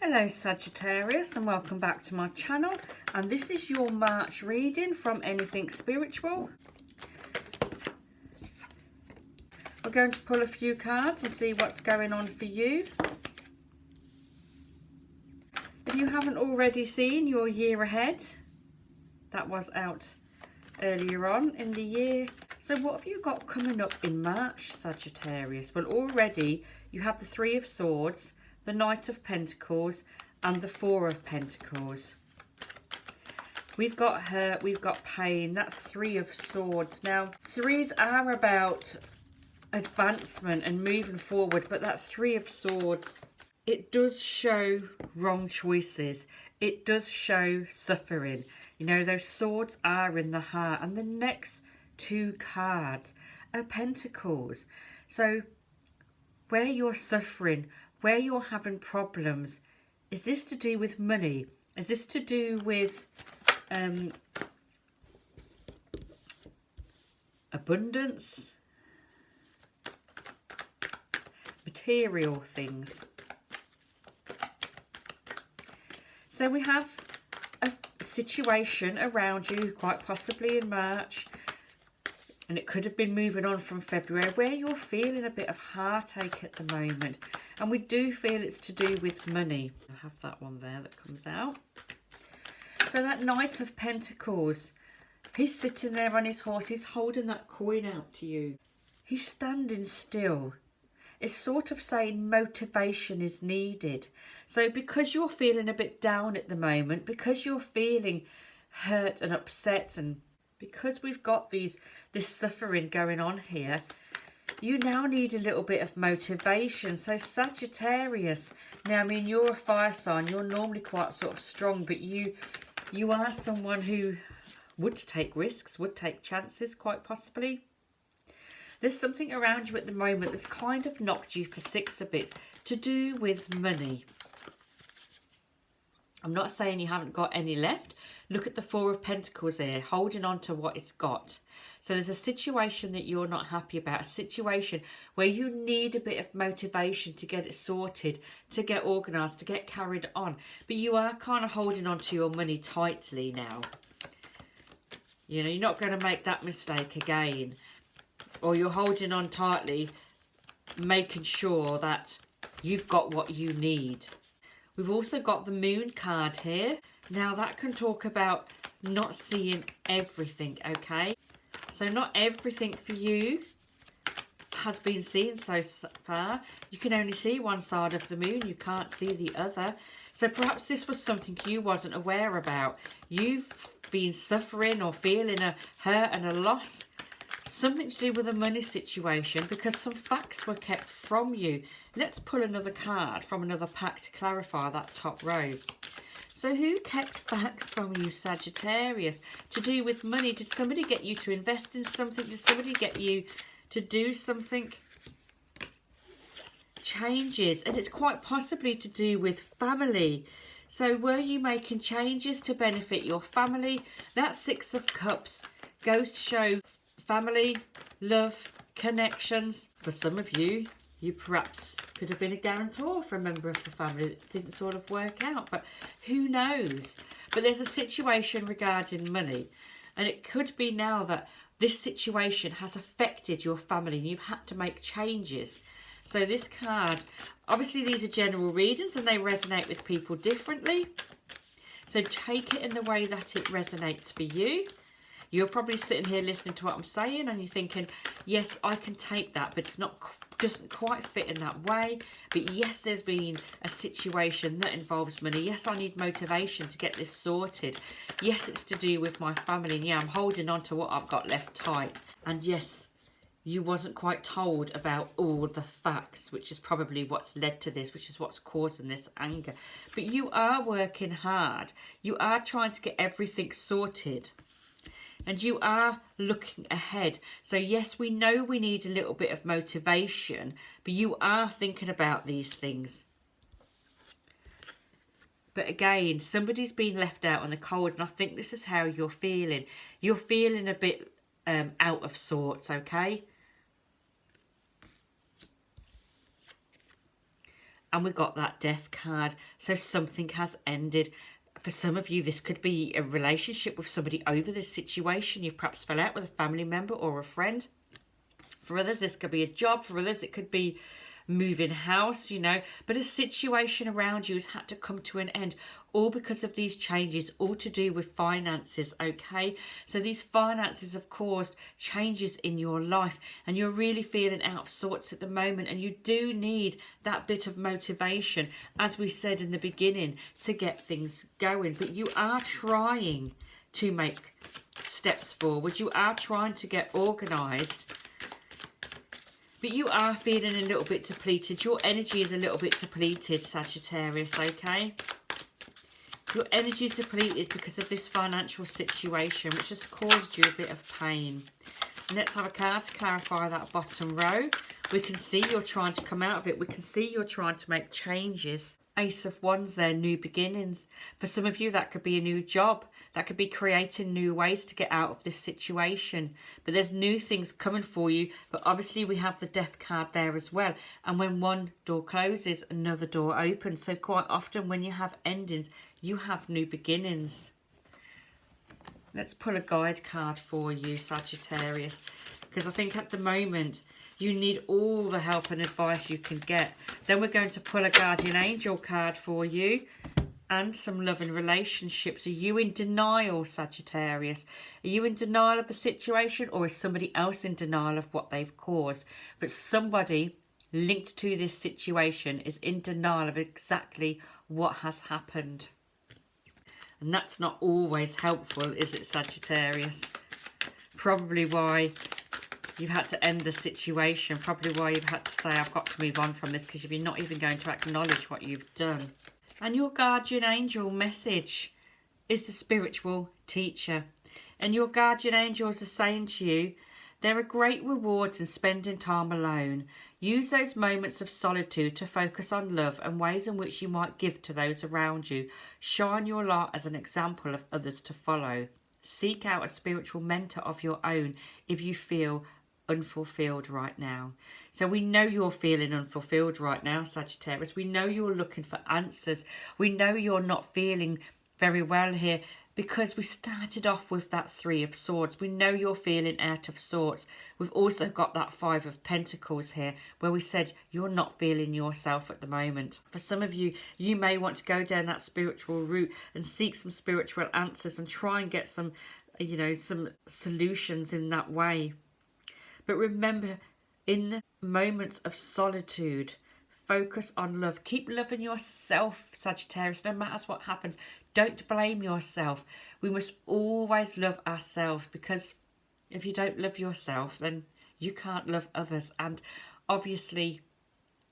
Hello Sagittarius, and welcome back to my channel, and this is your March reading from Anything Spiritual. We're going to pull a few cards and see what's going on for you. If you haven't already seen your year ahead, that was out earlier on in the year. So what have you got coming up in March, Sagittarius? Well, already you have the Three of Swords, the Knight of Pentacles and the Four of Pentacles. We've got hurt, we've got pain, that Three of Swords. Now, threes are about advancement and moving forward, but that Three of Swords, it does show wrong choices. It does show suffering. You know, those swords are in the heart, and the next two cards are Pentacles. So where you're suffering, where you're having problems, is this to do with money? Is this to do with abundance? Material things? So we have a situation around you, quite possibly in March, and it could have been moving on from February, where you're feeling a bit of heartache at the moment. And we do feel it's to do with money. I have that one there that comes out. So that Knight of Pentacles, he's sitting there on his horse. He's holding that coin out to you. He's standing still. It's sort of saying motivation is needed. So because you're feeling a bit down at the moment, because you're feeling hurt and upset, and because we've got this suffering going on here, you now need a little bit of motivation. So Sagittarius, now I mean, you're a fire sign, you're normally quite sort of strong, but you are someone who would take risks, would take chances, quite possibly. There's something around you at the moment that's kind of knocked you for six a bit, to do with money. I'm not saying you haven't got any left. Look at the Four of Pentacles there, holding on to what it's got. So there's a situation that you're not happy about, a situation where you need a bit of motivation to get it sorted, to get organised, to get carried on. But you are kind of holding on to your money tightly now. You know, you're not going to make that mistake again. Or you're holding on tightly, making sure that you've got what you need. We've also got the Moon card here. Now that can talk about not seeing everything, okay? So not everything for you has been seen so far. You can only see one side of the moon. You can't see the other. So perhaps this was something you wasn't aware about. You've been suffering or feeling a hurt and a loss. Something to do with a money situation, because some facts were kept from you. Let's pull another card from another pack to clarify that top row. So who kept facts from you, Sagittarius, to do with money? Did somebody get you to invest in something? Did somebody get you to do something? Changes, and it's quite possibly to do with family. So were you making changes to benefit your family? That Six of Cups goes to show family, love, connections. For some of you, you perhaps could have been a guarantor for a member of the family that didn't sort of work out, but who knows? But there's a situation regarding money, and it could be now that this situation has affected your family and you've had to make changes. So this card, obviously these are general readings and they resonate with people differently. So take it in the way that it resonates for you. You're probably sitting here listening to what I'm saying and you're thinking, yes, I can take that, but it's not doesn't quite fit in that way. But yes, there's been a situation that involves money. Yes, I need motivation to get this sorted. Yes, it's to do with my family. And yeah, I'm holding on to what I've got left tight. And yes, you wasn't quite told about all the facts, which is probably what's led to this, which is what's causing this anger. But you are working hard. You are trying to get everything sorted. And you are looking ahead. So yes, we know we need a little bit of motivation, but you are thinking about these things. But again, somebody's been left out on the cold, and I think this is how you're feeling. You're feeling a bit out of sorts, okay? And we got that death card. So something has ended. For some of you, this could be a relationship with somebody over this situation. You've perhaps fell out with a family member or a friend. For others, this could be a job. For others, it could be moving house, you know. But a situation around you has had to come to an end, all because of these changes, all to do with finances, okay? So these finances have caused changes in your life, and you're really feeling out of sorts at the moment, and you do need that bit of motivation, as we said in the beginning, to get things going. But you are trying to make steps forward. You are trying to get organised. But you are feeling a little bit depleted. Your energy is a little bit depleted, Sagittarius, okay? Your energy is depleted because of this financial situation, which has caused you a bit of pain. And let's have a card to clarify that bottom row. We can see you're trying to come out of it. We can see you're trying to make changes. Ace of Wands there, new beginnings. For some of you, that could be a new job. That could be creating new ways to get out of this situation. But there's new things coming for you. But obviously we have the death card there as well. And when one door closes, another door opens. So quite often when you have endings, you have new beginnings. Let's pull a guide card for you, Sagittarius. Because I think at the moment, you need all the help and advice you can get. Then we're going to pull a guardian angel card for you. And some love and relationships. Are you in denial, Sagittarius? Are you in denial of the situation, or is somebody else in denial of what they've caused? But somebody linked to this situation is in denial of exactly what has happened. And that's not always helpful, is it, Sagittarius? Probably why you've had to end the situation. Probably why you've had to say, I've got to move on from this, because you're not even going to acknowledge what you've done. And your guardian angel message is the spiritual teacher. And your guardian angels are saying to you, there are great rewards in spending time alone. Use those moments of solitude to focus on love and ways in which you might give to those around you. Shine your light as an example of others to follow. Seek out a spiritual mentor of your own if you feel unfulfilled right now. So we know you're feeling unfulfilled right now, Sagittarius. We know you're looking for answers. We know you're not feeling very well here, because we started off with that Three of Swords. We know you're feeling out of sorts. We've also got that Five of Pentacles here, where we said you're not feeling yourself at the moment. For some of you, you may want to go down that spiritual route and seek some spiritual answers and try and get some, you know, some solutions in that way. But remember, in moments of solitude, focus on love. Keep loving yourself, Sagittarius, no matter what happens. Don't blame yourself. We must always love ourselves, because if you don't love yourself, then you can't love others. And obviously,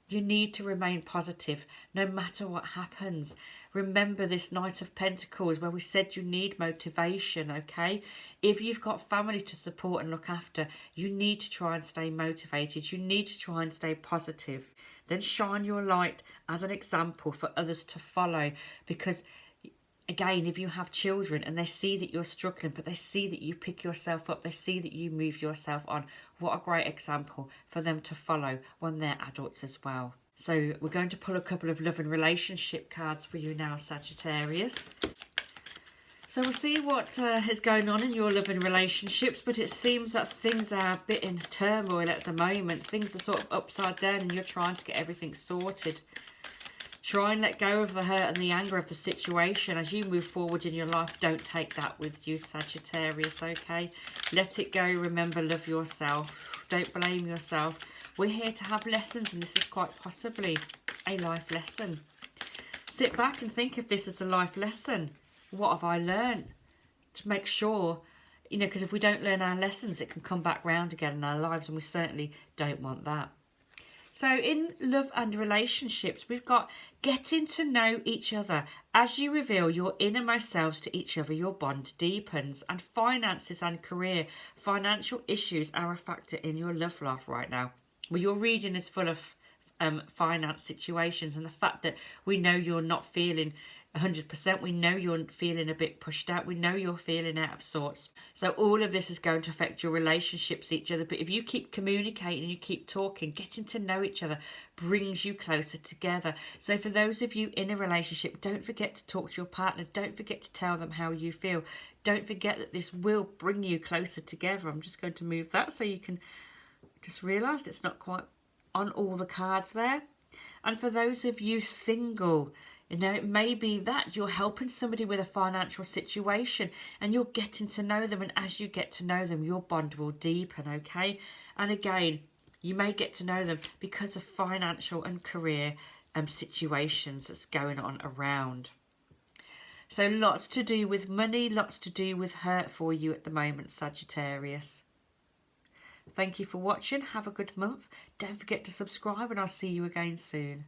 you need to remain positive no matter what happens. Remember this Knight of Pentacles, where we said you need motivation, okay? If you've got family to support and look after, you need to try and stay motivated. You need to try and stay positive. Then shine your light as an example for others to follow, because again, if you have children and they see that you're struggling, but they see that you pick yourself up, they see that you move yourself on, what a great example for them to follow when they're adults as well. So we're going to pull a couple of love and relationship cards for you now, Sagittarius. So we'll see what is going on in your love and relationships, but it seems that things are a bit in turmoil at the moment. Things are sort of upside down and you're trying to get everything sorted. Try and let go of the hurt and the anger of the situation as you move forward in your life. Don't take that with you, Sagittarius, okay? Let it go. Remember, love yourself. Don't blame yourself. We're here to have lessons, and this is quite possibly a life lesson. Sit back and think of this as a life lesson. What have I learned? To make sure, you know, because if we don't learn our lessons, it can come back round again in our lives, and we certainly don't want that. So in love and relationships, we've got getting to know each other. As you reveal your innermost selves to each other, your bond deepens. And finances and career, financial issues are a factor in your love life right now. Well, your reading is full of finance situations, and the fact that we know you're not feeling 100%. We know you're feeling a bit pushed out. We know you're feeling out of sorts. So all of this is going to affect your relationships with each other. But if you keep communicating and you keep talking, getting to know each other brings you closer together. So for those of you in a relationship, don't forget to talk to your partner. Don't forget to tell them how you feel. Don't forget that this will bring you closer together. I'm just going to move that so you can just realise it's not quite on all the cards there. And for those of you single, you know, it may be that you're helping somebody with a financial situation and you're getting to know them. And as you get to know them, your bond will deepen, okay? And again, you may get to know them because of financial and career situations that's going on around. So lots to do with money, lots to do with hurt for you at the moment, Sagittarius. Thank you for watching. Have a good month. Don't forget to subscribe and I'll see you again soon.